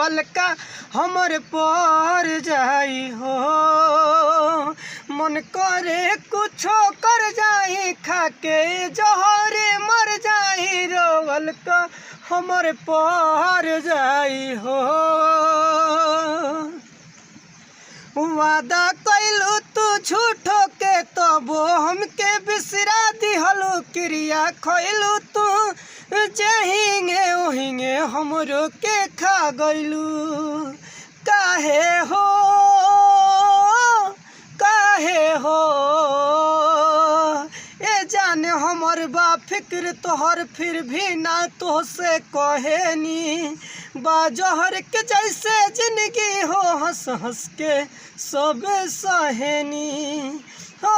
रोवल का हमर पर जाई हो। मन करे कुछो कर जाई खाके जहरे मर जाई रोवल का हमर पर जाई हो। वादा कैलू तू झूठो के तबो हमके बिसरा दिहलू क्रिया खैलू तू जहिंगे ओहिंगे हमरो के खा गइलू। काहे हो ए जाने हमर बा फिक्र तोहर फिर भी ना तो से कहेनी। बाजहर के जैसे जिंदगी हो हंस हंस के सब सहेनी हो।